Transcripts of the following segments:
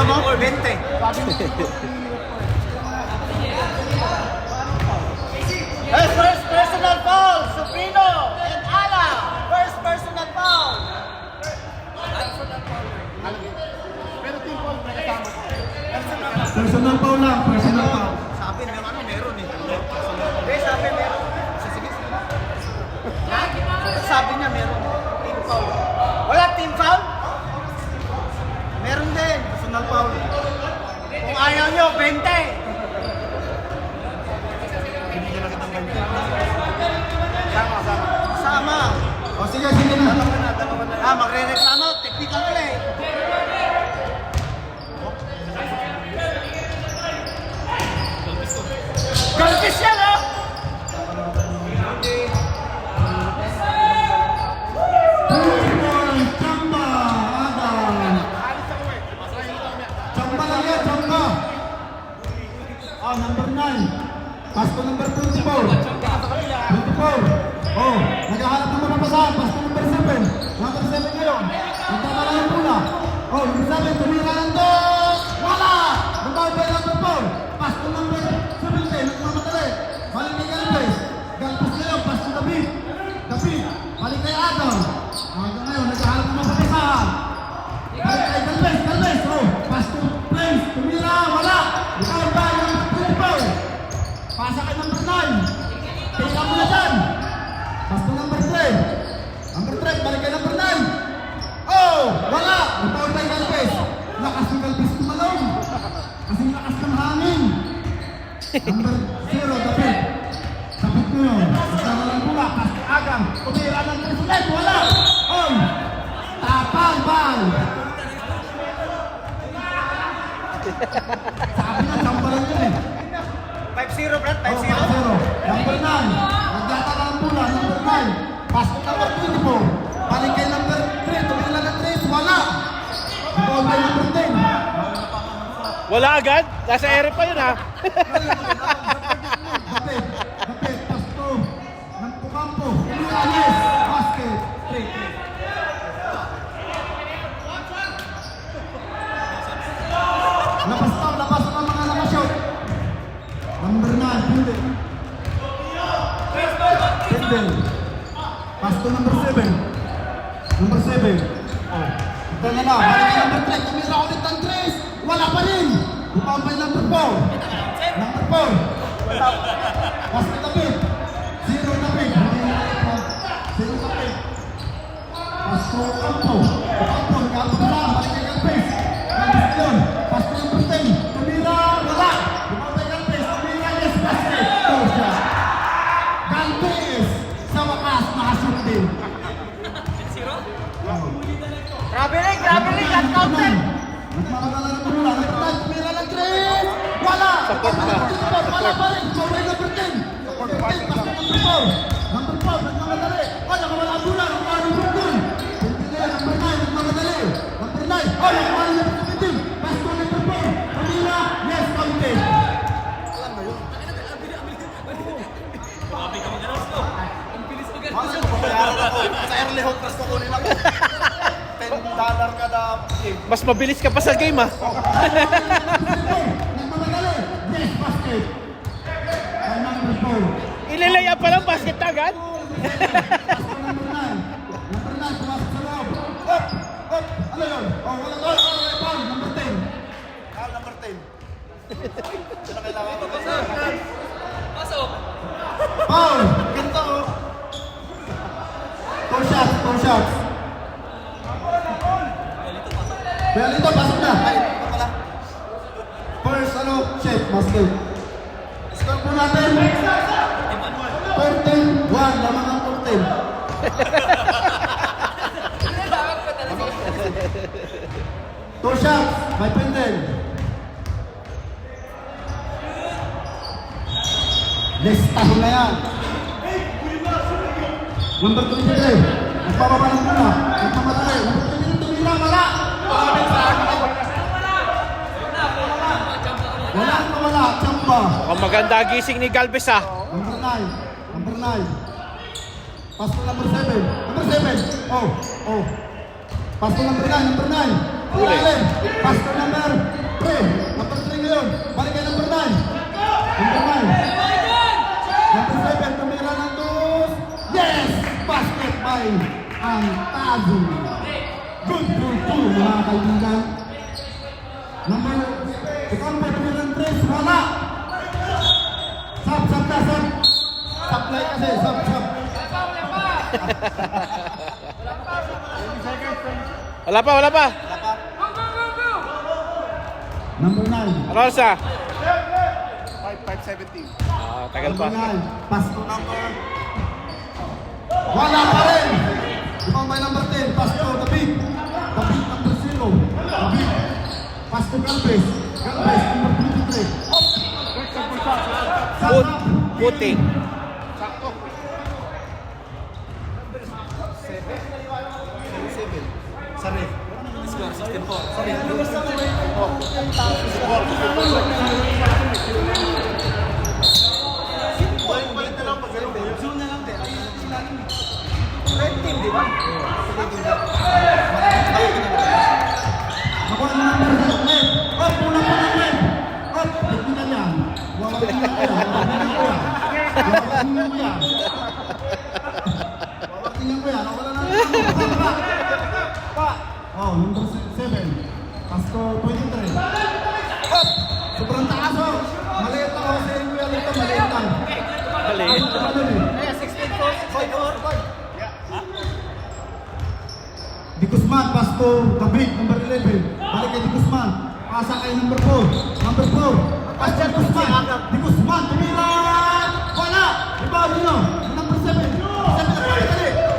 mo? 20. First personal foul, Suprino and Ala. First personal foul. Pero team foul may kasama. Personal foul lang, personal foul. Sabi ng ano meron eh. Sabi meron. Sige. Sabi niya meron. Team foul. Wala team foul? Meron din. Personal foul. Kung ayaw nyo, 20. Sama. O sige, sige na. Magre-reklamo. Technical play. Galvis yan, oh! Chamba, Adam. Chamba lang yan, chamba. Number 9. Pass to number 24. 24. Oh, naghahanap ng mapapasahan. Pass to number 7. Number 7 ngayon. Nagkakaroon muna. Oh, number 7. Tumira ng dos. Wala! Nagkakaroon by number 4. Pass to number 17. Nagmamadali. Balik kay Galvez. Galvez ngayon. Pass to David. David. Balik kay Adam. Hanggang ngayon, naghahanap ng mapapasahan. Balik kay Galvez. Galvez. Oh, pass to Prince. Tumira. Wala! Nagkakaroon by number 24. Pasa kay number 9. Tingnan mo na dyan. Pass to number 3. Number 3, balik kay number 9. Oh! Wala! Nagpawal tayo Galvez. Lakas ng Galvez tumalong. Kasing lakas ng hangin. Number 0, David. David ko yun. Nagkakalang pula. Pass to Agam. Tumira ng 3 ulit. Wala! Oh! Tapang bal! Sabi na, sambalan yun eh. 5-0, Brad. 5-0. Number 9. Nagdata ng pula. Number 9. Pass to number 24. Balik kay number 3. Tumila ng 3. Wala. Ball by number 10. Wala agad? Nasa ere pa yun ha. Dapat. Pass to. Ng Pukampo. Tumila. Basket. 3. Labas ang mga nakashot. Number 9, Pindel. Pindel. Pass to number 7. Number 7. Oh. Ito na na. Balik kay number 3. Tumira ulit ang 3. Wala pa rin. Upambay number 4. Number 4. Pass to David. 0 David. 0 David. Pass to Campo. Campo. Nagkakaroon na. Balik kay Galvez. Galvez yun. Pass to number 10. Tumira. Wala. Upambay Galvez. Tumira. Yes, basket. Tosha. Galvez. Sa wakas, nakashoot din. Grabe rin. At counter. Nagmamadala ng pula. Number 9. Tumira ng 3. Wala. Support na. Wala pa rin. Upambay number 10. Number 10. Pass to number 4. Number 4. Nagmamadali. Nakawala ang pula. Nakuha ng Brooklyn. Number 9. Nagmamadali. Number 9. Nakuha ng number 17. Pass to number 4. Tumira. Yes, counted. Sa early home trust ko kunin ako. $10 kada game. Mas mabilis ka pa sa game ha. Nagmamadali. Yes, basket. Ay, number 4. Ililay up pa lang basket agad. Pass to number 9. Number 9. Pumasok sa loob. Up! Up! Ano yun? Oh, wala. Foul. Number 10. Number 10. Sino kailangan ko? Foul! Ganito oh. 2 shots, 2 shots. Belito, pasok na. Ay, ito pala. First, chef, basket. Score po natin. 14-1, lamang ang 14. 2 shots, may Pindel. Listahin na yan. Number 23, nagpapaba ng muna. Nagpamadali. Number 23, tumira, wala. Wala ang mawala, Chamba. Mukhang maganda gising ni Galvez ha. Number 9. Number 9. Pass to number 7. Number 7. Oh. Pass to number 9. Number 9. Huli. Pass to number Azu. Good for 2 mga kaibigan. Number, ikaw pa tumilang 3, wala. Sub na, sub. Supply kasi, sub. Wala pa. Number 9. Rosa. 5-17. Tagal pa. Number 9. Pass to number. Wala pa rin. Ikaw may number 10. Pass to the big. The big number 0. The big. Pass to Galvez. Galvez number 23. Puting. Sorry. Score 64. Sorry. Balik na lang pag gano'n. Zoom na lang din. Red team, di ba? Nakuha na number 10. Oh, pulang pa ng red. Oh, tignan niya. Wawagin niya kuya. Wawagin niya kuya. Nawala na ng pa. Oh, number 7. Pasko 23. Oh, sobrang taas oh. Maliit lang ako sa inyo yan ito. Maliit lang. Maliit. Kaya 16-4. Di Guzman, Pasko, Tabig, number 11. Balik kay Di Guzman. Pasa kay number 4. Number 4. Pasa Di Guzman. Di Guzman, tumira! Wala! Iba nyo. Number 7. 7,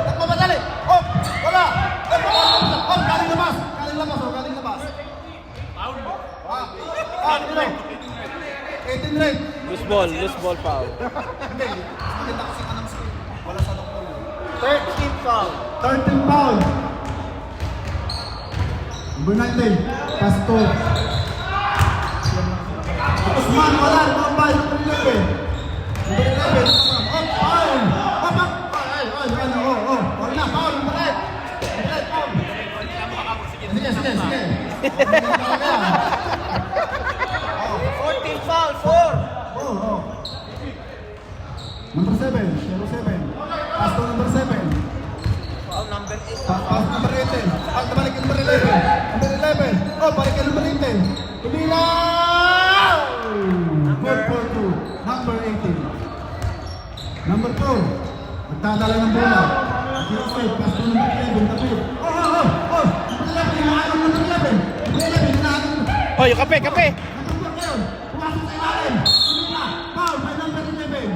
nagpapadali. Oh, wala! Oh, galing labas. Galing labas. Ano? 18 red. Loose ball foul. Hindi. Maganda kasi ka ng screen. Wala sa doktor. 13 foul. 13 foul. Number 19, Pasto. Usman, wala. Mambay, number 11. Number 11. Oh, foul. Oh. Foul na, foul. Number 8. Number 8, foul. Sige. 14 foul. 4. Oh. Number 7, 07. Pasto number 7. Foul number 8. Pass number 18. Pass na balik number 11. Number 11. Oh, balik ka number 18. Tumilaw! Good for 2. Number 18. Number 4. Nagdadala ng bola. Joseph, pass to number 11. Tapit. Oh. Number 11. Hinahanap number 11. Number 11. Hinahanap. Oh, yung kape. Nagdadala ngayon. Pumasok sa ilalim. Tumila. Foul by number 11.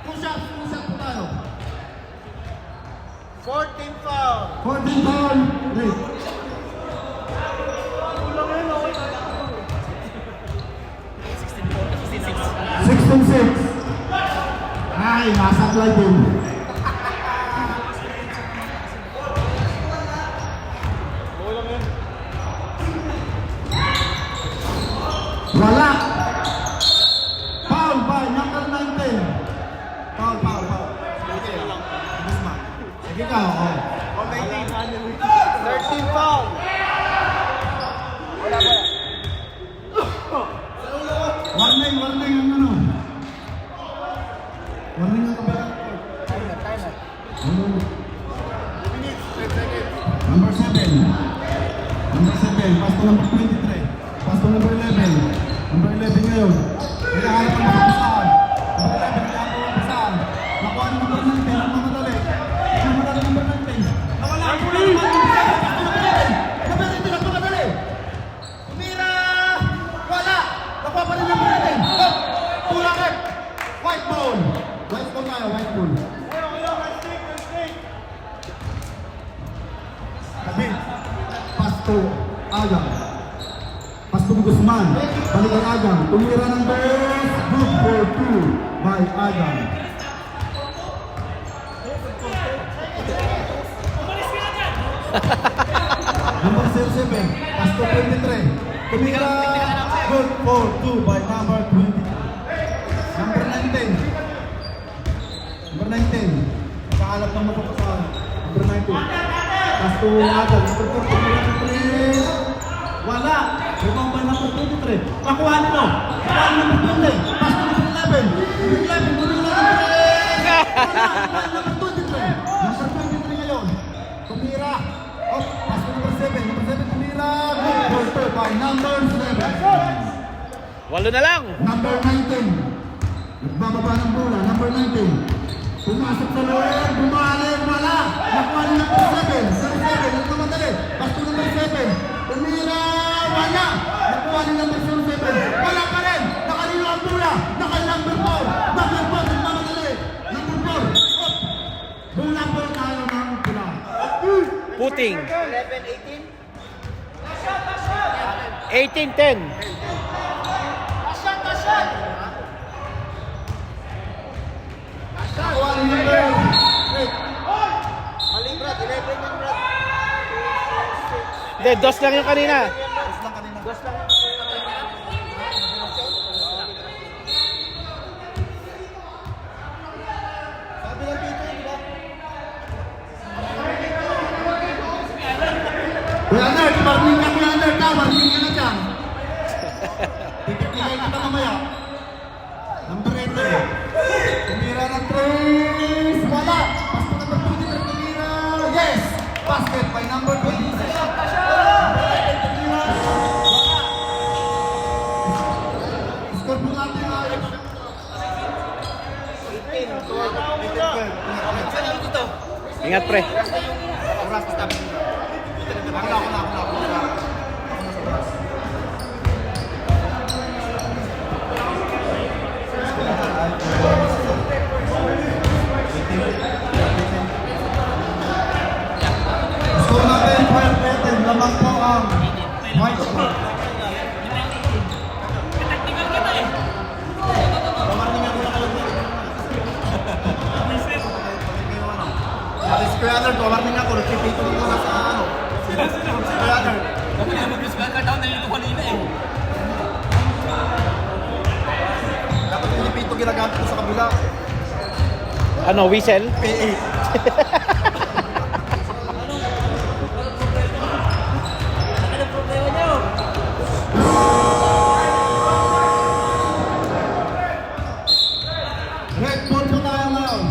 Push up po tayo. 14 foul. 14 foul. Red. 16-6. Ay, masaklay din. Wala. Foul by number 19. Foul. Sige ka, oh. 13 foul. Warning ang ano. Warning ang kabilang. Number 7. Pass to number 23. Pass to number 11. Number 11 ngayon. Kailangan ang makapasahan. Number 11 kailangan ang makapasahan. Nakuha ni number 19. Ang mamadali. Number 19. Nawala ang bola. Number 19 ang mamadali. Tumira! Wala! Nakuha pa rin number 19. Oh! Pula rin! White ball tayo, white ball. Kabit. Pasto Agang. Pasto Guzman. Balikan Agang. Tumira ng best. Good for 2 by Agang. Number 07. Pasto 23. Tumira. Good for 2 by number 23. Number 19. Number 19. Nakakalap ng mapapasahan. Number 19. Pasto Agang. Number 23. Wala. Lumang ba number 23? Pakuha nito. Pakuha number 20. Pasto number 11. Number 11. Tumira number 3. Wala. Number 23. Number 23 ngayon. Tumira. by number 7. Walo na lang. Number 19. Nagbababa ng bola. Number 19. Pumasok sa loob. Bumali. Wala. Nakuha ni number 7. Number 7. Nagmamadali. Pasto number 7. Tumira. Wala. Nakuha ni number 7. Wala pa rin. Nakalilo ang bola. Nakal-number 4. Number 4. Nagmamadali. Number 4. Bola po tayo ng bola. Puting. 11-18. 18-10. Nakuha ni number 8. Mali, Brad. 11 yan, Brad. Hindi, dos lang yung kanina. Dos lang. Sabi lang dito, di ba? Kuya Nerd, warning ka Kuya Nerd ka, warning ka na dyan. Tigil kita mamaya. Number 8. Tumira ng 3. Wala. Pasto number 23. Tumira. Yes. Basket by number 26. Score po natin Alex. 18. Ingat, pre. Score natin 12-10. Lamang po ang white score. Kuya Nerd, warning ako. Nagpipito dito na sa ano. Kuya Nerd. Dapat pinipito ginagamit ko sa kabila. Ano, whistle? PA. Red ball po tayo ngayon.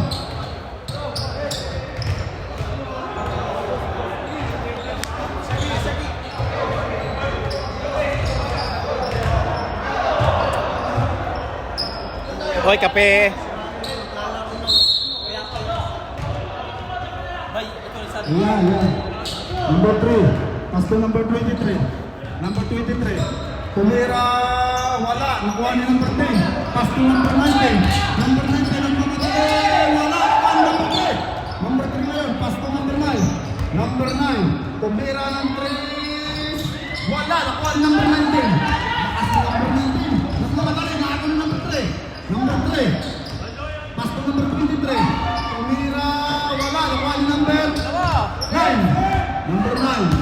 Hoy, kape. Yeah. Number 3. Pasto number 23. Number 23. Tumira. Wala. Nakuha ni number 10. Pasto number 19. Number 19. Nagmamadali. Wala. Number 3. Number 3 ngayon. Pasto number 9. Number 9. Tumira ng 3. Wala. Nakuha ni number 19. Pasto number 19. Nagmamadali. Nakakuha ni number 3. Number 3. Pasto number 23. Tumira. Wala. Nakuha ni number 9. Number 9.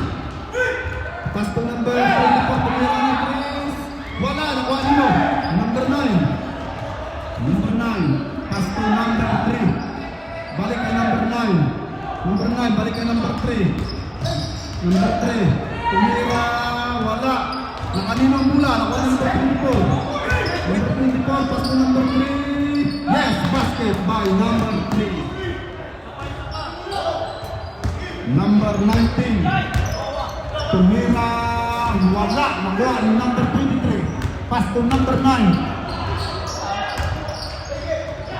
Pasto number 24. Tumira ng 3. Wala. Nakuha niyo. Number 9. Number 9. Pasto number 3. Balik kay number 9. Number 9. Balik kay number 3. Number 3. Tumira. Wala. Nakanino ang mula. Nakuha ng number 24. Number 24. Pasto number 3. Yes. Basket by number 3. Number 19. Tumira. Wala. Nakuha ng number 23. Pasto number 9.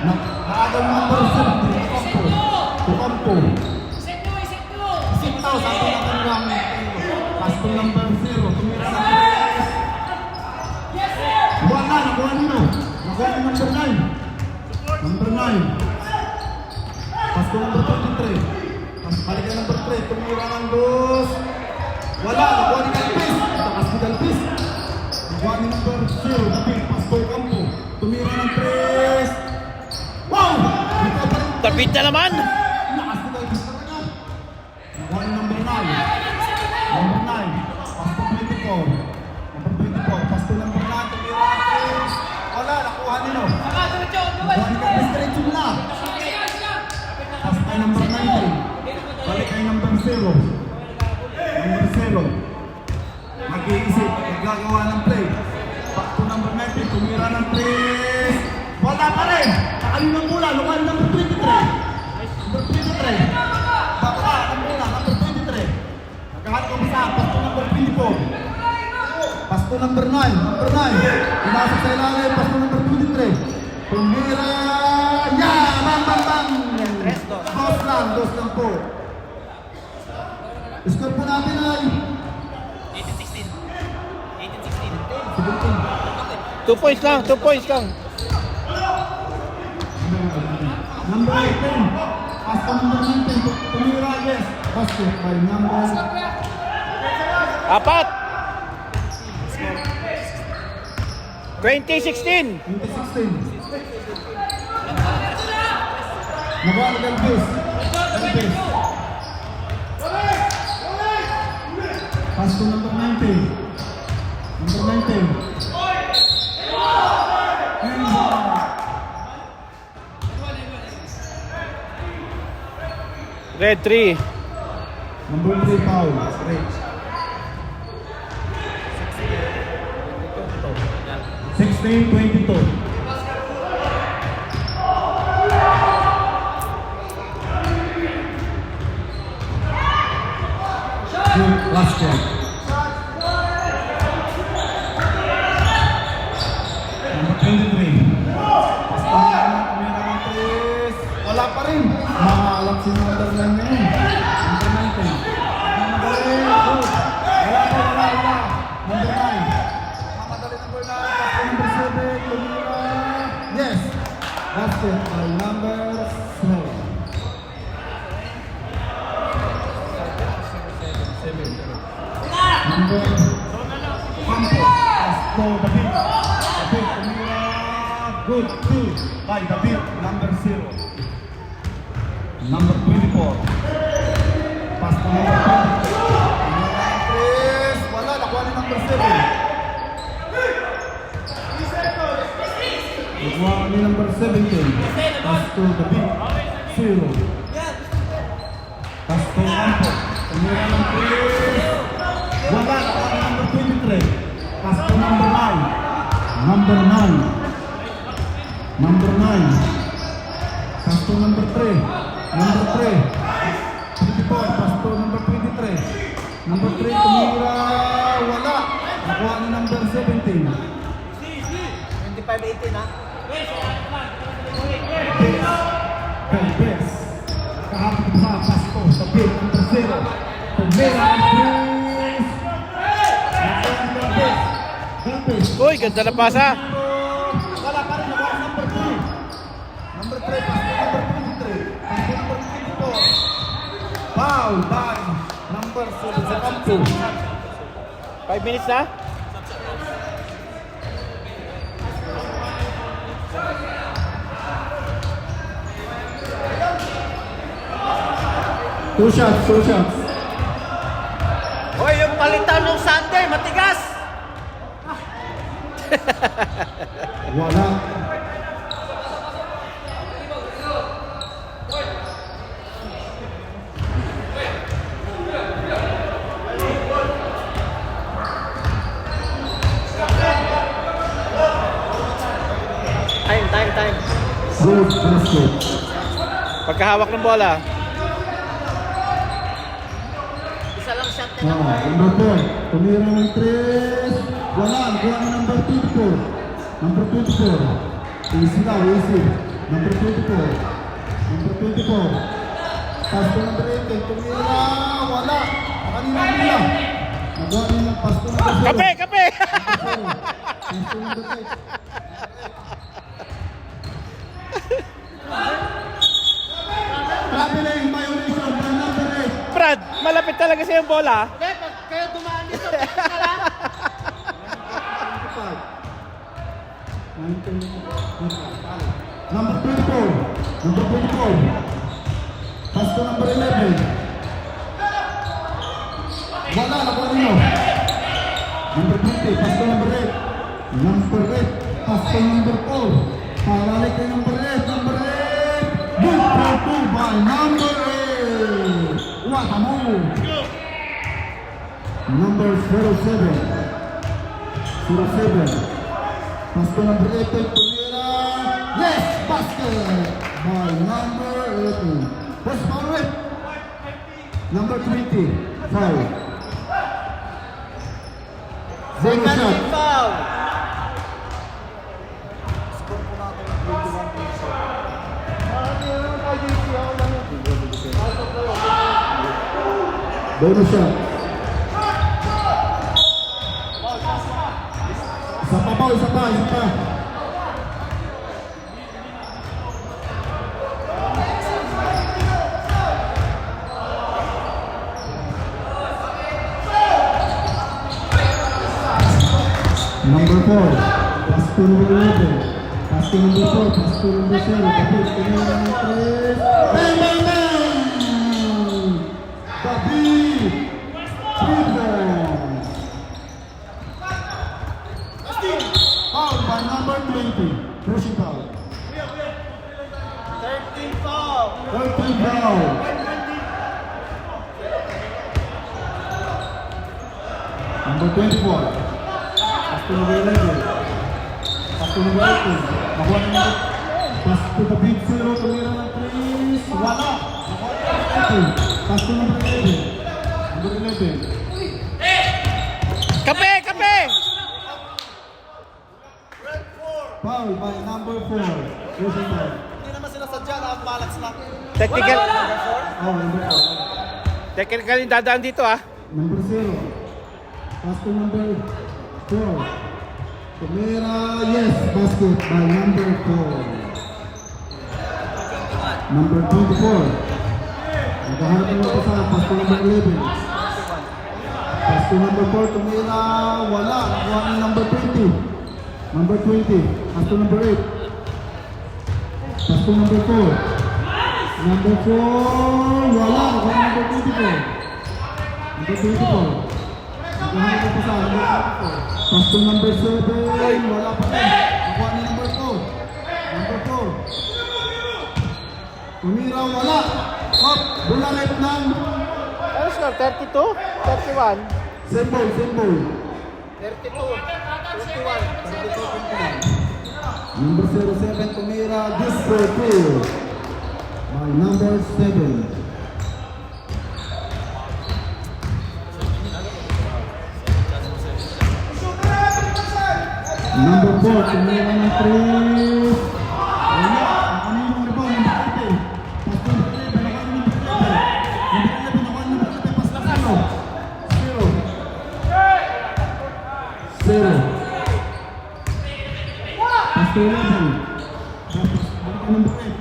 Nakaagaw ng number 7. Tukampo. Sitaw sa ating nakanggang. Pasto number 0. Tumira ng 3. Wala. Nakuha nino. Nakuha ng number 9. Number 9. Pasto number 23. Balik ka number 3. Tumira ng 2. Wala. Nakuha ni Galpis. Takas ni Galpis. Nakuha ni number 0. David Pasto Campo. Tumira ng 3. Wow! Dito pa rin. Tapit na naman. Lakas ni Galpis talaga. Nakuha ni number 9. Number 9. Pasto 24. Number 24. Pasto number 9. Tumira ng 3. Wala. Nakuha nino. Nakuha ni Galpis. Diretso mo na. Pasto kay number 19. Balik kay number 0. Number 0. Mag-iisip. Naggagawa ng play. Back to number 19. Tumira ng 3. Wala pa rin. Nakalina mula. Lumayan number 23. Number 23. Baka ng mula. Number 23. Nagkahanap ang isa. Back to number 24. Pasto number 9. Number 9. Pumasok sa ilalim. Pasto number 23. Tumira. Yeah! Bang, bang, bang! Dos lang po. Score po natin ay 18-16. 2 points lang, 2 points lang. number 18. Pasto number 19. Tumira, yes. Basket by number 4. 2016. 2016. Nagal Galvez. Pasto number 19. Number 19. Red 3. Number 3 foul. Red. 16-22. Good basket. Number 23. Wala pa rin. Maalam si number 9 ngayon. Number 19. Number 8. Wala. Number 9. Mamadali number 9. Number 7. Tumira. Yes. Basket by number 7. Number Campo. Pasto David. David Tumira. Good. 2 by David. Number 0. Number 24. Pasto number 20. Chris. Wala. Nakuha ni number 7. Nakuha ni number 17. Pasto David. 0. Pasto Campo. Tumira ng Chris. Wala. Nakuha ni number 23. Pasto number 9. Number 9. Number 9. Pasto number 3. Number 3. 24. Pasto number 23. Number 3. Tumira. Wala. Nakuha ni number 17. 25-18 ha? Galvez. Kahapon sa Pasto. David. Number 0. Tumira ng Chris. Galvez. Galvez. Uy, ganda na pasa. Wala pa rin. Nakuha number 3. Number 3. Pasto number 23. Pasto number 24. Foul by number 7 sa Campo. 5 minutes na? Two shots. Hoy, yung palitan ng Sunday, matigas! Wala. Time. Good basket. Pagkahawak ng bola. Isa lang shot na lang. Number 4. Tumira ng 3. Wala. Nakuha ni number 24. Number 24. Easy lang, easy. Number 24. Number 24. Pasto number 18. Tumira. Wala. Kanina nila. Nakuha ni ng pasto number 0. Kape! Pasto number 8. Traveling violation by number 8. Brad, malapit talaga sa yung bola. Hindi, pag kayo dumaan dito, ka lang. 25. Number 24. Number 24. Pasto number 11. Wala, nakuha ninyo. Number 20. Pasto number 8. Number 8. Pasto number 4. Paralik kay number 8. Number 8. Good for 2 by number 8. What a move. Number 07. 07. Pasto number 8. Tumira. Yes! Basket by number 18. Where's foul rate? Number 20. Foul. Zero Second shot. team foul. Bonus shot. Isa pa, Paul. Isa pa. Number 4, pass to number 11, pass to number 4, pass to number 7, David, tingnan ng 3, bang, bang, bang! David, 3 points. Foul by number 20, crushing foul. 13 foul. 13 foul. Number 24. Pass to number 11. Pass to number 18. Nakuha na number. Pass to the big zero. Tumira ng 3. Wala. Nakuha na number 18. Pass to number 11. Number 11. Kape! Kape! Foul by number 4. Crushing foul. Hindi naman sila sadya na ang balance lang. Technical. Oh, number 4. Technical yung dadaan dito ah. Number 0. Pass to number 4. Tumira, yes, basket by number 4. Number 24. Naghahanap ng mga pasahan, pass to number 11. Pass to number 4, tumira, wala. Nakuha ng number 20. Number 20, pass to number 8. Pass to number 4. Number 4, wala. Nakuha ng number 24. Number 24. Naghahanap ng pasahan, number 24. Pass to number 7, wala pa rin. Nakuha ni number 4. Number 4. Tumira, wala. Up, bulanit ng Ano score? 32? 31? symbol. 32. 21. Number 07, tumira, this for 2. By number 7. Number 4, tumira ng 3. Wala. Ano yung rebound? Number 11. Pass to number 11. Nakuha ni number 11. Number 11. Nakuha ni number 11. Pass na 0. Pass to 11. Tapos, balik ka number 8.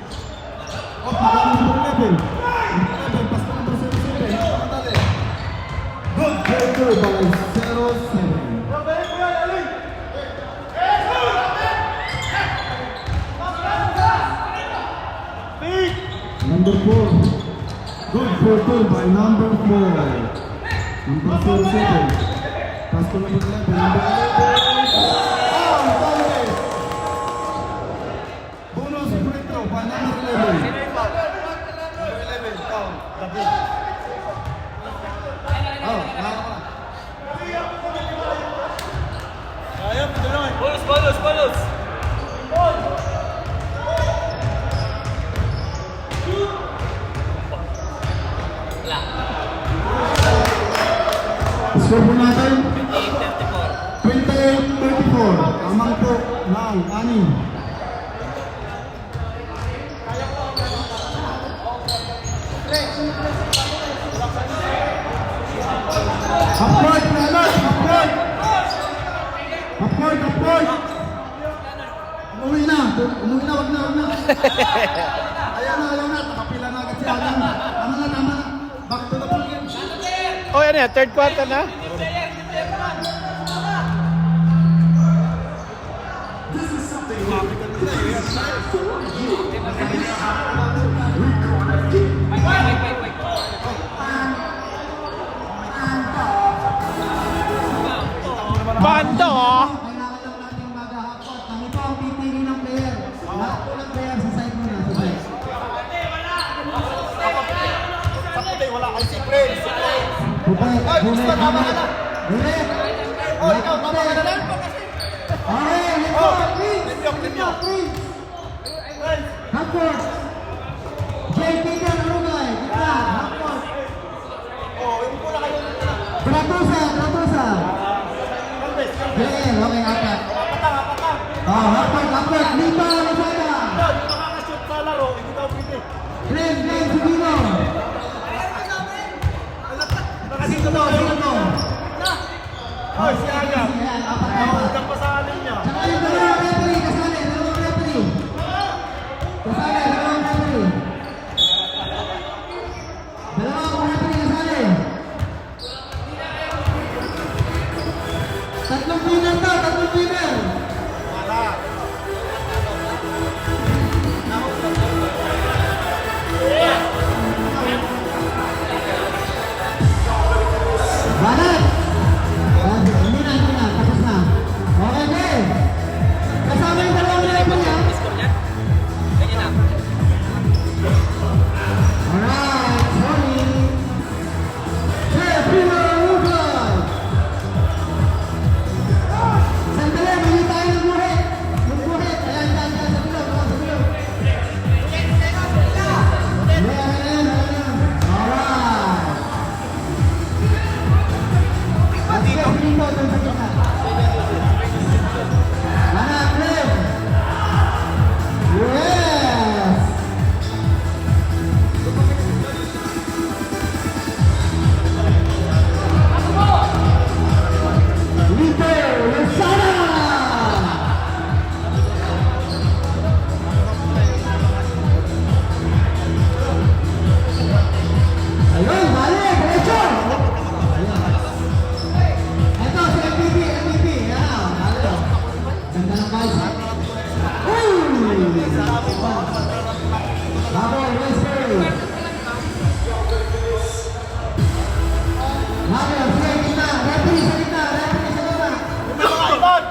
Up, nakuha ni number 11. Number 11, pass to number 07. Good breaker by 07. Number 4. Good for 2 by number 4. Number 07. Pass to number 11. Number 11. Bonus free throw by number 11. Number 11 foul. David. Oh, Ayun, tuloy. Bonus. score po natin. 28-34. Amang po ng 6. Half-court, Leonard! Half-court! Half-court! Umuwi na, wag na. Ayan na. Nakapila na agad siya. Tama na. Back to the ball game. Oh, ano yan? Third quarter na? Bando oh! Kailangan lang natin maghahapot. Kami po ang pipili ng player. Lahat po ng player sa side mo na. Sa side. Sa puti, wala kang secret. Bubay. Ay, gusto, tama ka na. Direk. Oh, ikaw, tama ka na lang. Okay, let's go. Please. Hapot. JP na, Arugay. Kita. Hapot. Oh, yung pula kayo. Gratusa. Galvez. Okay, apat. Apat. Lima, Lazada. Nakakashoot sa laro, hindi daw pwede. Glenn, Sugino. Nakasito daw. Oh, si Aga. Apat pa sa alin niya. Saka yung dalawang referee, kasali, dalawang referee. Kasali, dalawang referee. Dalawang referee kasali. Tatlong winner to, tatlong winner. Banat! Hindi na, tapos na. Okay, okay. Kasama yung dalawang referee niya. Alright, sorry. Primo Rubal. Sandali, mali tayo ng guhit. Yung guhit. Ayan, sa bilog. Ayan. Alright. At dito doon sa gitna. Anak, Glenn. Yes! Lito Lozada! Ayun, balik! Diretso! Ito, si MVP. Yan, balik. Ganda ng bike. Habol, Westbury. Habol, sa gitna. Referee sa gitna. Ibon!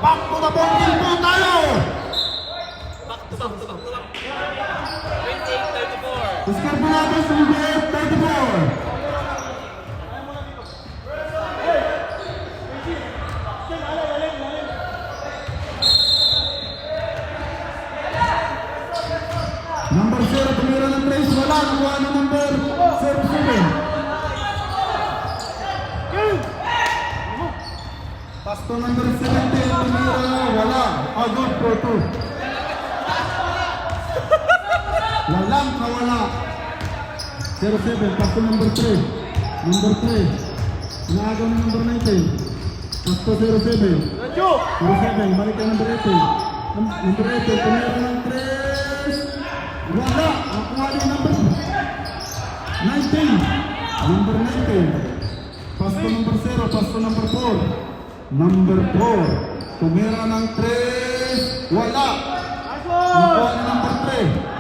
Pakputapong po tayo! Score po natin sa UBS 34. Number 0, tumira ng place, wala. Nakuha na number 07. Pasto number 17, tumira, wala. Agod pro 2. Walang kawala. 07, pasto number 3. Number 3. Inaagaw ng number 19. Pasto 07. 07, balik ka number 18. Number 18, tumira ng 3. Wala. Ang kuha ng number 19. Number 19. Pasto number 0, pasto number 4. Number 4. Tumira ng 3. Wala. Nakuha ng number 3.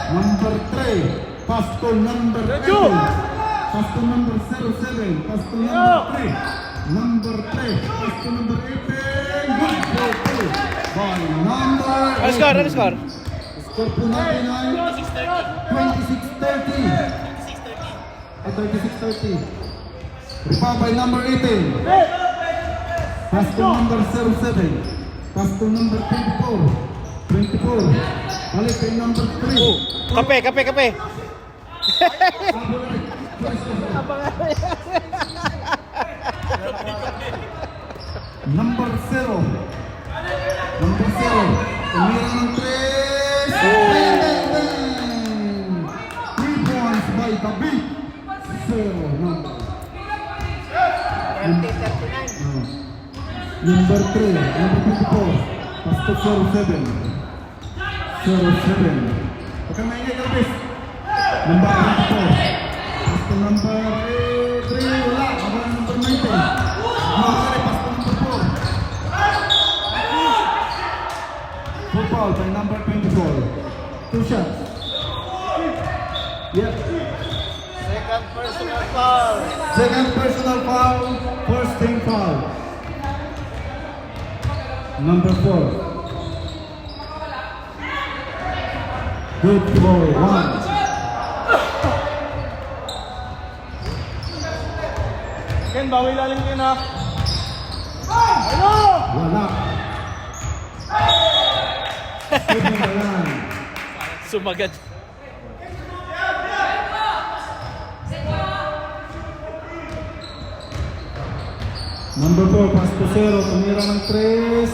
Number 3. Pasto number 18. Pasto number 07. Pasto number 3. Number 3. Pasto number 18. Good for 2. By number 18. Ano score? Score po natin ay 26-30. 26-30. Ripa by number 18. Pasto number 07. Pasto number 24. Balik kay number 3. Kape. Number 0. Tumira ng 3. 3 points by David. 0 number. Number 3. Number 24. Pasto 07. Huwag kang maingay, Galvez. Number 24. Pasto number 3. Wala. Number 19. Pasto number 4. Football by number 24. 2 shots. Yep. Second personal foul. Second personal foul. First team foul. Number 4. Good for 1. Ken, bawi lalim Ken ha. Wala. Steven Balan. Sumagat. Number 4, pass to 0. Tumira ng 3.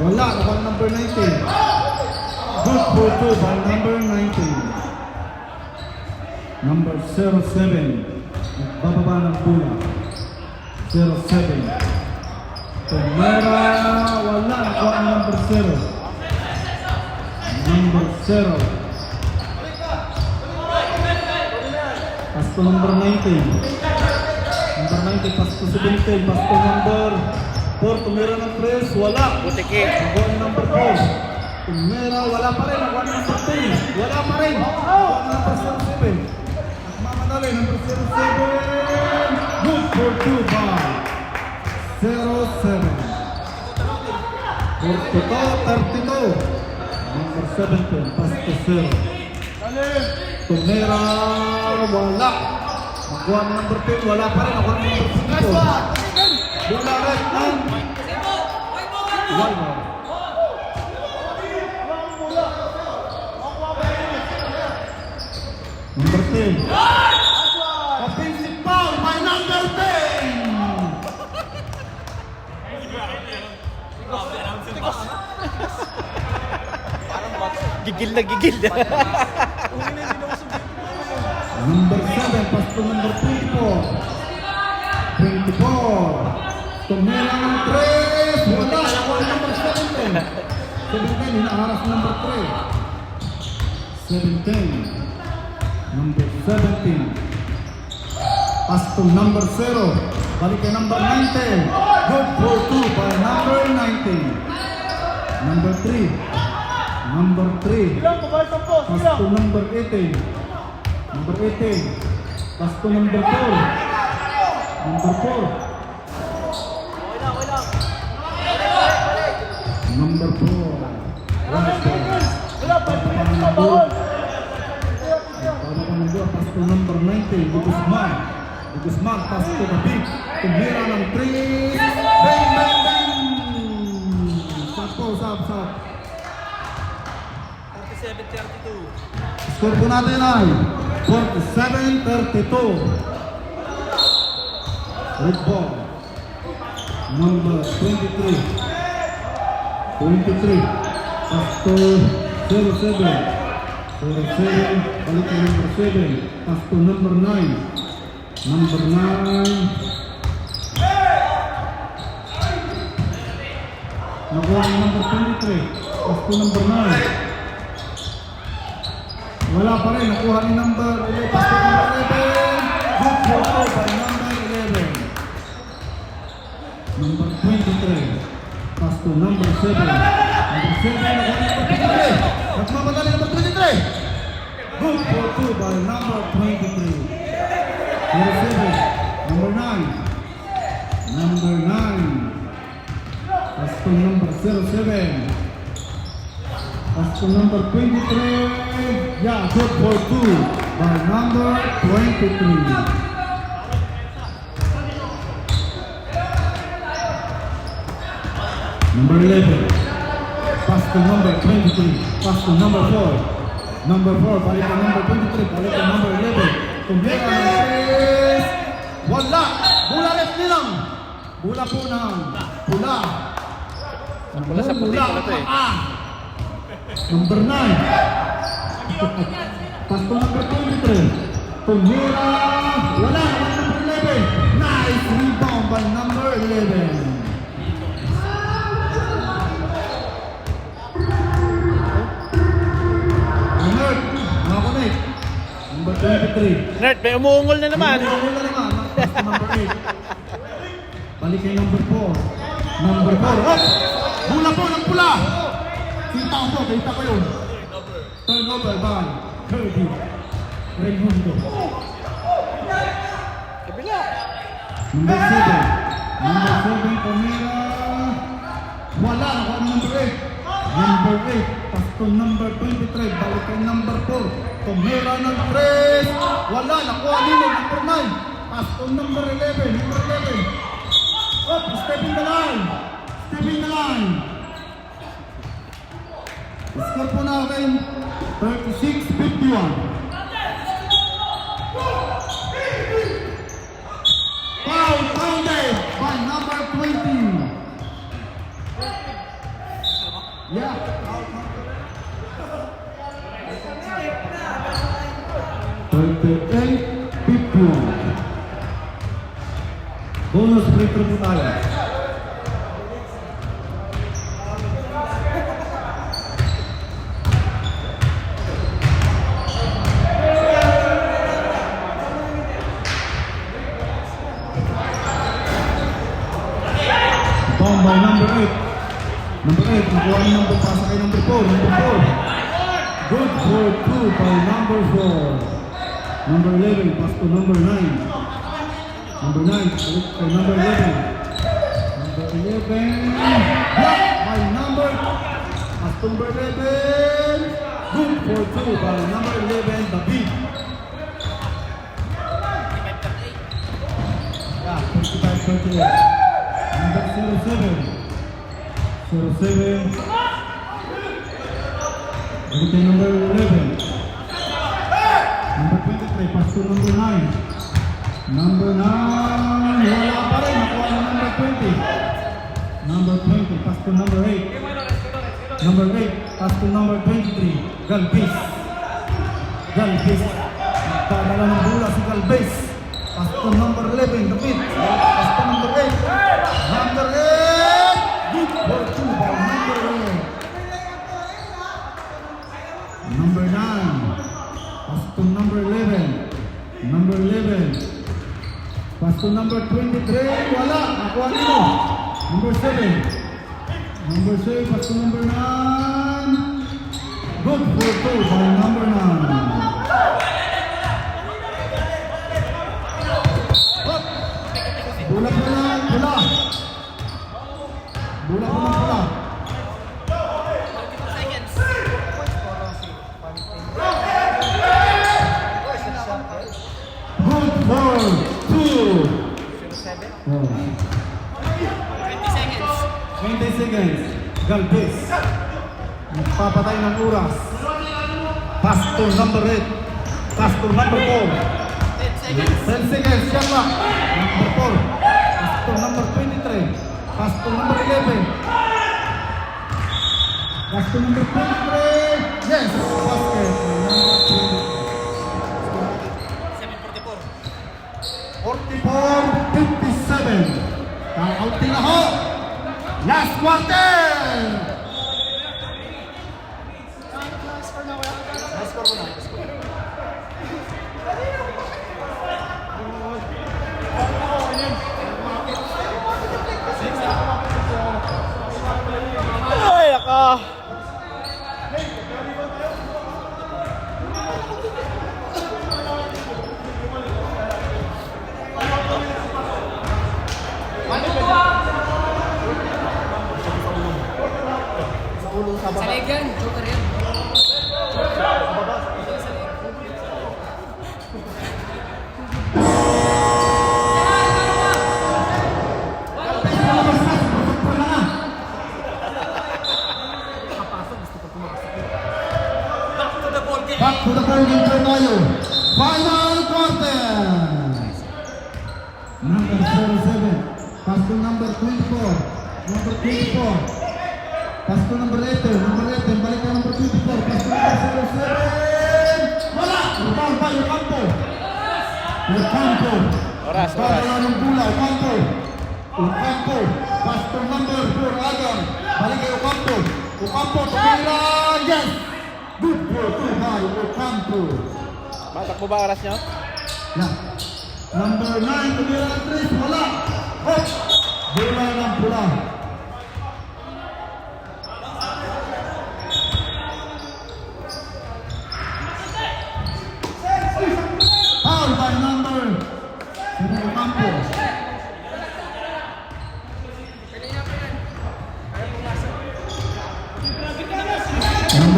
Wala. Nakuha number 19. Good for 2 by number 19. Number 07. Nagbababa ng bola. 07. Tumira. Wala. Nakuha ang number 0. Number 0. Pass to number 19. Number 19, pass to 17, pass to number 4, tumira ng 3, wala. Butiki. Nakuha ang number 4. Tumira, wala pa rin. Nakuha ang number 10. Wala pa rin. Nakuha ang number 07. Nagmamadali, number 07. Good for 2 by 07. 32. Number 17, pass to 0. Tumira, wala. Nakuha ang number 10, wala pa rin. Nakuha ang number 5. Bola rin ang Weimar. Number 10. Offensive foul by number 10. Gigil na gigil. Number 7, pass to number 24. 24. Tumira ng 3. Wala. Nakuha ang number 17. 17, hinaharas number 3. 17. Number 17. Pass to number 0. Balik kay number 19. Good for 2 by number 19. Number 3. Number 3. Pass to number 18. Number 18. Pass to number 4. Number 4. Number 4. Pass to number 19. Guzman. Guzman pass to the big. Tumira ng 3. Bang, bang, bang. Sap. 37-32. Score po natin ay 47-32. Red ball. Number 23. 23. Pass to 07. 07. Balik to number 7. Pass to number 9. Number 9. Nakuha ang number 23. Pass to number 9. Wala pa rin, nakuha ni number 11. Pass to number 11. Good for 2 by number 11. Number 23. Pass to number 7. Number 7, nakuha ni number 23. Nagmamadali number 23. Good for 2 by number 23. Number 7. Number 9. Number 9. Pass to number 07. Pass to number 23. Yeah, good for 2 by number 23. Number 11. Pass to number 23. Pass to number 4. Number 4, balik to number 23. Balik to number 11. Kumbiya ng 3. Wala! Bula rin nilang! Bula po ng pula. Pula sa puti pala to eh. Number 9. Pass to number 23. Tumira. Wala. Number 11. Nice rebound by number 11. Nerd. Nakakonect. Number 23. Nerd, may umuungol na naman. Umuungol na naman. Pass to number 8. Balik kay number 4. Number 4. Oh! Bula po ng pula. Kita ko yun. Turnover by Kirby Raimundo. Kabila. Number 7. Number 7, Pamela. Wala. Nakuha ang number 8. Number 8. Pass to number 23. Balik kay number 4. Pamela ng 3. Wala. Nakuha nila. Number 9. Pass to number 11. Number 11. Up. Step in the line. Step in the line. Score po natin 36-51. Foul pounded by number 20. Yeah. 38-51. Bonus free throw po tayo. Found by number 8. Number 8, nakuha ni number pasa kay number 4. Number 4. Good for 2 by number 4. Number 11, pass to number 9. Number 9, balik kay number 11. Number 11, block by number, pass to number 11. Good for 2 by number 11, David. Yeah, 55-38. Number 07. Balik kay number 11. Number 23, pass to number 9. Number 9, wala pa rin. Nakuha ng number 20. Number 20, pass to number 8. Number 8, pass to number 23. Galvez. Nagpadala ng bola si Galvez. Pass to number 11, David. Pass to number 8. Number 8, good for 2 by number 8. Number 9, pass to number 11. Number 11, pass to number 23. Wala, nakuha nito. Number 7. Number 7, pass to number 9. Good for 2 by number 9. Bola. Good for 2. 20 seconds. Galvez. Nagpapatay ng oras. Pass to number 8. Pass to number 4. 10 seconds. Yan lang. Number 4. Pass to number 23. Pass to number 11. Pass to number 23. Yes. Basket. Number 44-57. Kakaunting na ho. Last quarter. Ay, naka. Sa leg yan, joker yan. Back to the ball game tayo. Final quarter. Number 07. Pass to number 24. Number 24. Pass to number 18. Number 18. Balik ka number 24. Pass to number 07. Wala! Rebound by Ocampo. Oras. Para ng bola. Ocampo. Pass to number 4. Adam. Balik kay Ocampo. Tumira. Yes! Good for 2 by Ocampo. Matakbo ba oras nyo? Yeah. Number 9, tumira ng 3, wala. Hop! Bola ng pula.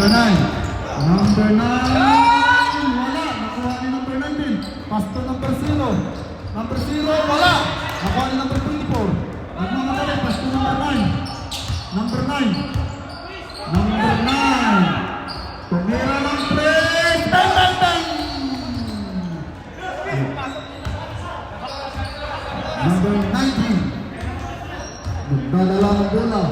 Number 9. Number 9. Wala. Nakuha ni number 19. Pass to number 0. Number 0. Wala. Nakuha ni number 24. Nagmamadali. Pass to number 9. Number 9. Number 9. Tumira ng play. Bang, bang, bang. Number 19. Nagdadala ng bola.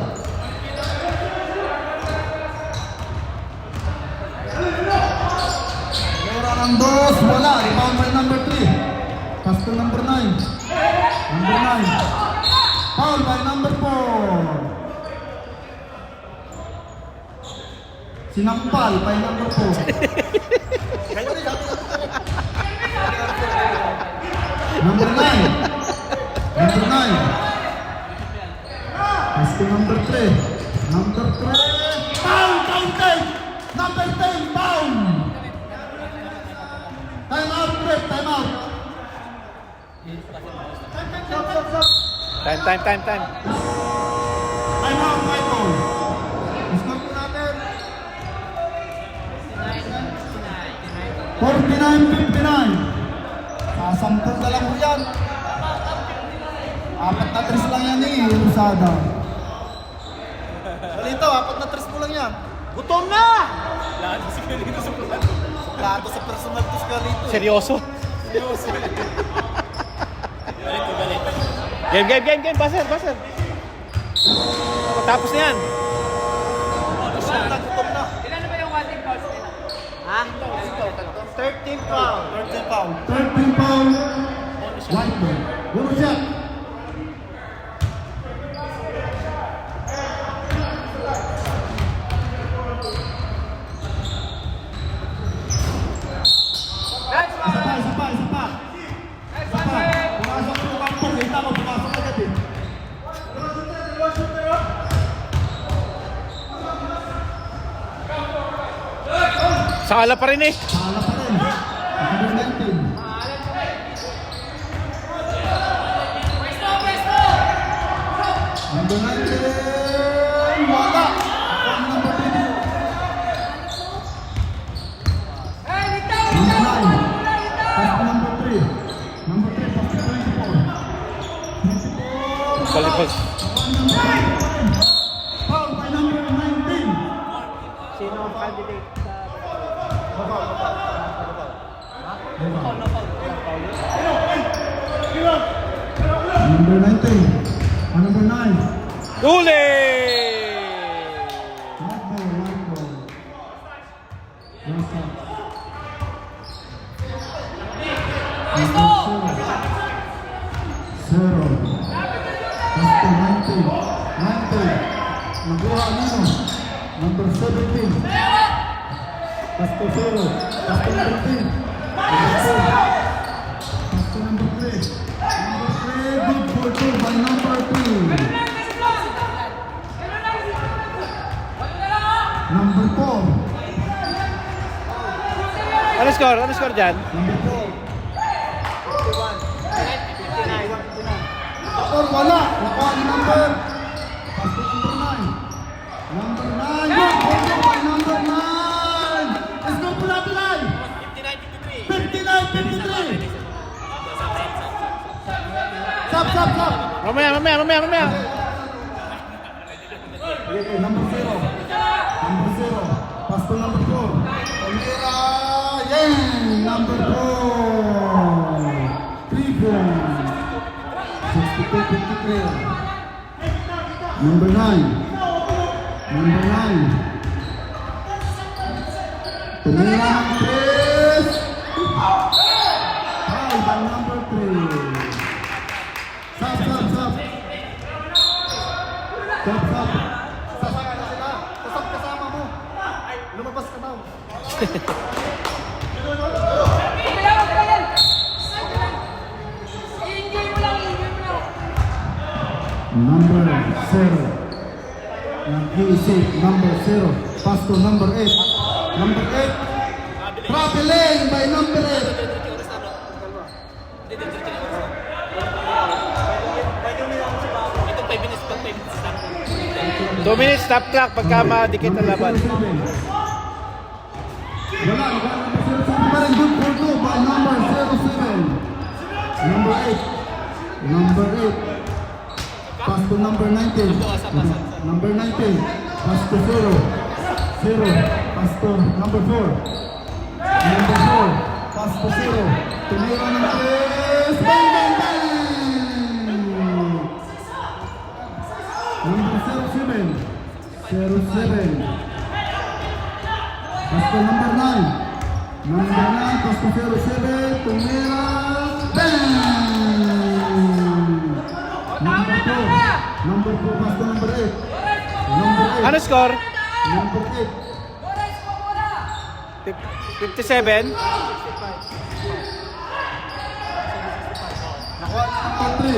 Tumira ng 2. Wala. Rebound by number 3. Pass to number 9. Number 9. Foul by number 4. Sinampal by number 4. Number 9. Number 9. Pass to number 3. Number 3. Foul counted. Number 10. Foul. Time out, break. Time out. Time. Time out, Michael. Score po natin. 49-59. Sasampung na lang po yan. 4 na 3 lang yan Usada. Balito, 4 na 3 mo lang yan. Gutom na! Plato sa personal to si Galito. Seryoso? Game. Buzzer. Tapos na yan. Gutom na. Ilan na ba yung watting calls nila? Ha? 13 foul. 13 foul. 13 foul. White ball. One shot. Isa pa. Pumasok yung kampong. Kita mo, pumasok agad eh. Sala pa rin eh. Sala pa rin. Number 19. Number 19. Wala. Number 20. Number 9. Pass to number 3. Number 3, pass to 24. 24. Balipas. Foul by number 19. Sino ang candidate sa... Number 19. Number 9. Huli! White ball. Last shot. Zero. Pass to 19. 19. Nakuha nino. Number 17. Pass to 0. Pass to number 10. Pass to number 3. Number 3. Good for 2 by number 2. Number 4. Ano score dyan? Number 4. Or wala. Nakuha ni number. Pass to number 9. Number 9. Good for 2 by number 9. Let's go po natin ay. 59-53. Stop. Mamaya. Okay, number 0. Number 0. Pass to number 4. Omira. Yay! Number 4. 3 points. 62-53. Number 9. Number 9. Tumira ng 3. Foul by number 3. Stop. Sasaka na sila. Kasap kasama mo. Lumabas ka daw. Number 0. Nag-iisip. Number 0. Pass to number 8. Number 8. Traveling by number 8. 2 minutes stop clock pagka madikit ang laban. Wala, nakuha ng number 07 pa rin. Good for 2 by number 07. Number 8. Number 8. Pass to number 19. Number 19. Pass to 0. 0. Pass to number 4. Number 4. Pass to 0. Tumira ng 3. Bang, bang, bang! Number 07. 07. Pass to number 9. Number 9. Pass to 07. Tumira. Bang! Number 4. Number 4. Pass to number 8. Number 8. Ano score? Number 8. 57. Nakuha na number 3.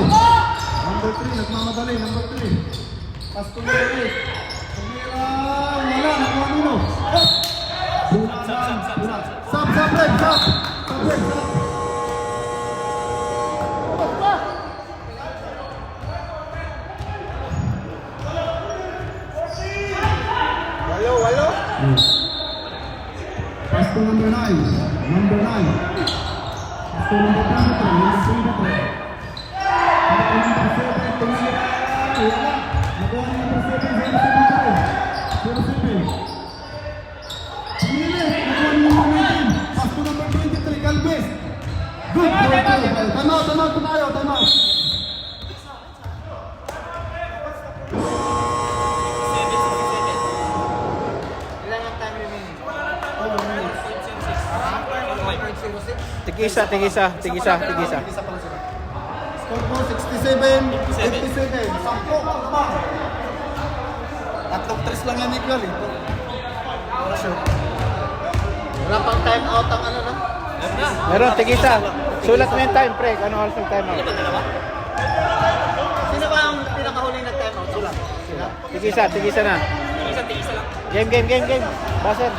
Number 3. Nagmamadali. Number 3. Pass to number 8. Tumira. Wala. Nakuha nino. Stop. Stop. Break. Stop. Stop. Break. Stop. Walo. Pass to number 9. Number 9. Pass to number 23. Number 23. Pass to number 7. Tumira. Wala. Nakuha ni number 7. 07. Pumili. Nakuha ni number 19. Pass to number 23. Calves. Good. Time out. Time out tayo. Time out. Ilan ang time remaining? Tigisa. Score po 67. 57. Sampo. Tatlong 3 lang yan equal eh. Wala pang time out ang ano na? Meron, tigisa. Sulat mo yung time, pre. Ano oras yung time out? Sino ba ang pinakahuling nag-time out? Sila. Tigisa na. Game. Baser.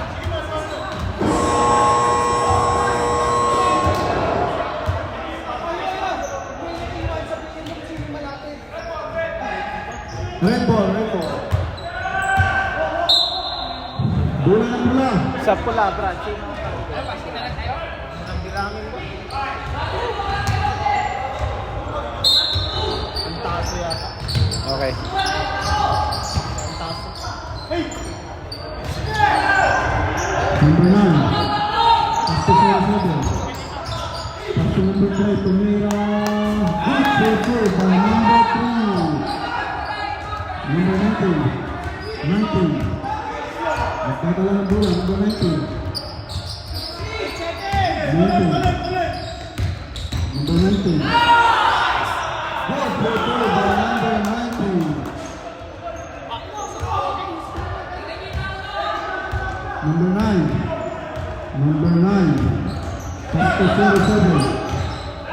Red ball. Bola ng bola. Sa pula, Brad. Sino? Ang bilangin ba? Ang taso yata. Okay. Ang taso. Number 9. Pass to 47. Pass to number 5. Tumira. Good for 4 by number 3. Number 19. Nagkakala ng bola. Number 19. Number 19. Good for 4 by number 19. Number 9. Pass to 07.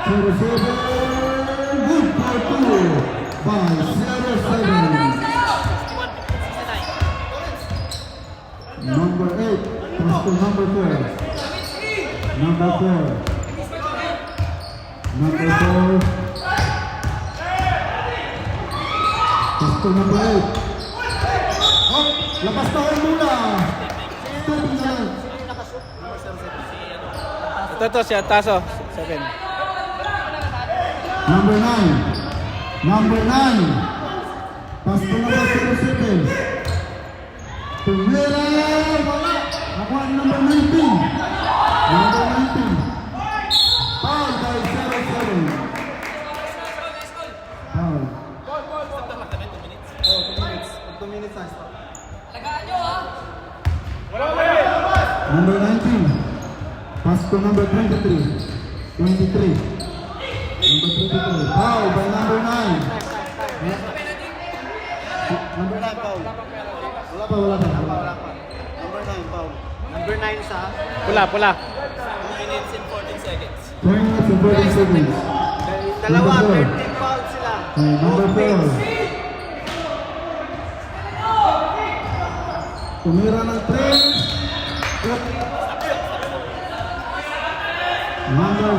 07. Good for 2 by 07. Number 8. Pass to number 4. Number 4. Pass to number 8. Oh, lapas na kayo muna. Stop na lang. Ito siya, Taso. 7. Number 9. Pass to number 07. Tumira. Wala. Nakuha ni number 19. Foul by 07. Foul. 2 minutes na stop. Number 19. Pass to number 23. Number 23. Foul by number 9. Number 9 foul. Wala pa. Number 9 foul. Number 9 sa? Pula. 2 minutes and 14 seconds. 2 minutes and 14 seconds. Dalawa, Number 4. 13 foul sila. Number 4. Tumira ng 3. Number.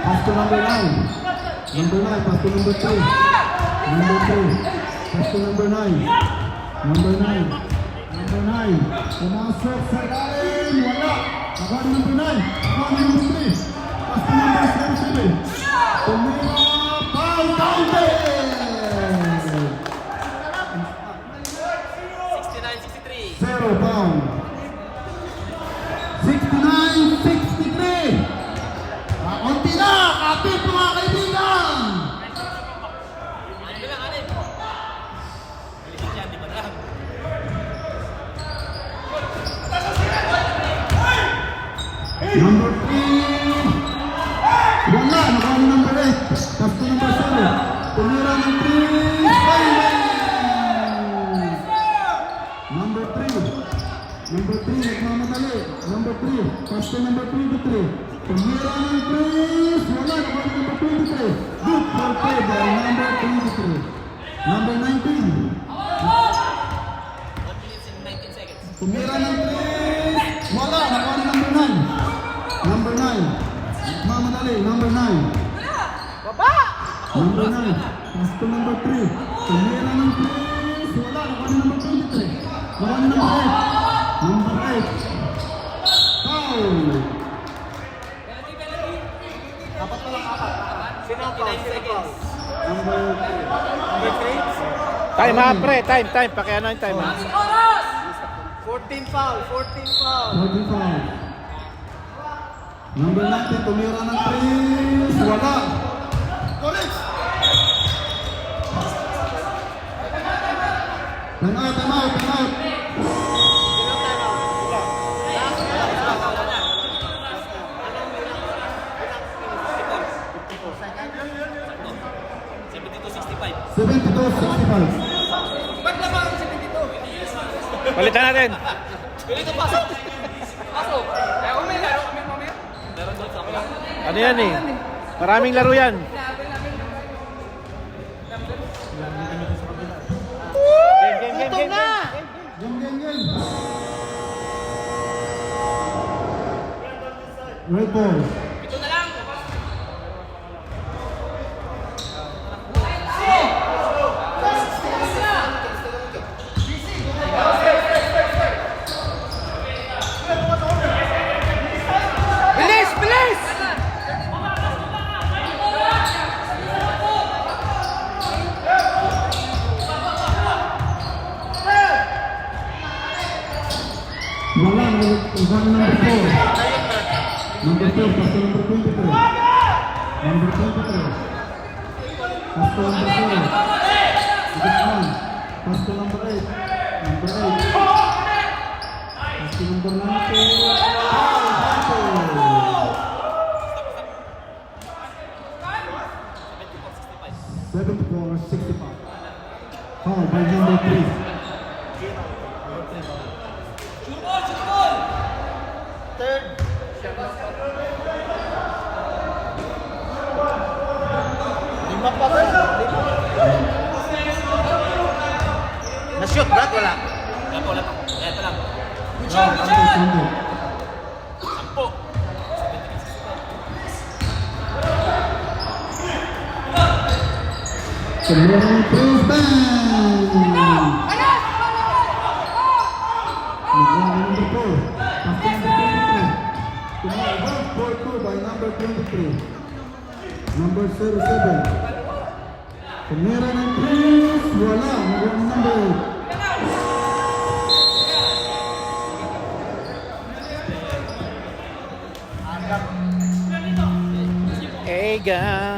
Pass to number 9. Number 9. Pass to number 3. Number 3. Pass to number 9. Number 9. Number number 9. Pumasok sa ilalim. Wala. Nakuha ni number 9. Nakuha ni number 3. Pass to number 7. Tumira. Foul counted. 69-63. 0 foul. 69-63. Kaunti na. Kapit mga kaibigan. Ano lang, anin? Bilis yan, di ba lang? Number 3. Wala. Nakuha ni number 8. Pass to number 7. Tumira ng 3. Number 3. Number 3. Nagmamadali. Number 3. Pass to number 23. Tumira ng 3. Wala. Nakuha ni number 23. Good for play by number 23. Number 19. 1 minute and 19 seconds. Tumira ng 3. Wala. Nakuha ni number 9. Number 9. Nagmamadali. Number 9. Number 9. Pass to number 3. Tumira ng 3. Wala. Nakuha ni number 23. Nakuha ni number 8. Number 8. Foul. Apat pa lang, apat. Sino ang foul? 29 Sino ang foul? seconds. Number Number 3? Time ha, pre. Time. Pakiano yung time ha. 14 foul, 14 foul. 40 foul. Number 19, tumira ng 3. Wala. Correct. Time out. Sino ang timeout? 72-65. 72-65. Ba't na ba ang 72? Palitan natin. Pilito, pasok! Pasok! Eh, kung may laro kami mamaya. Meron doon sa mga. Ano yan eh? Maraming laro yan. Game. Gutom na! Game. Right ball. Ito na lang. Bilis! Wala. Usahan number 4. Number 4, pass to number 23. Number 23. Pass to number 4. Good man. Pass to number 8. Number 8. Pass to number 74-65. Foul by number 3. Third. Lima pa ba? Lima. Na-shoot, Brad? Wala. Wala pa. Ito lang. Sampo. Tumira ng 3. Bang! Number 4. Pass to number 23. Tumira 1-4-2 by number 23. Number 07. Tumira ng 3. Wala. Number 8. Egan.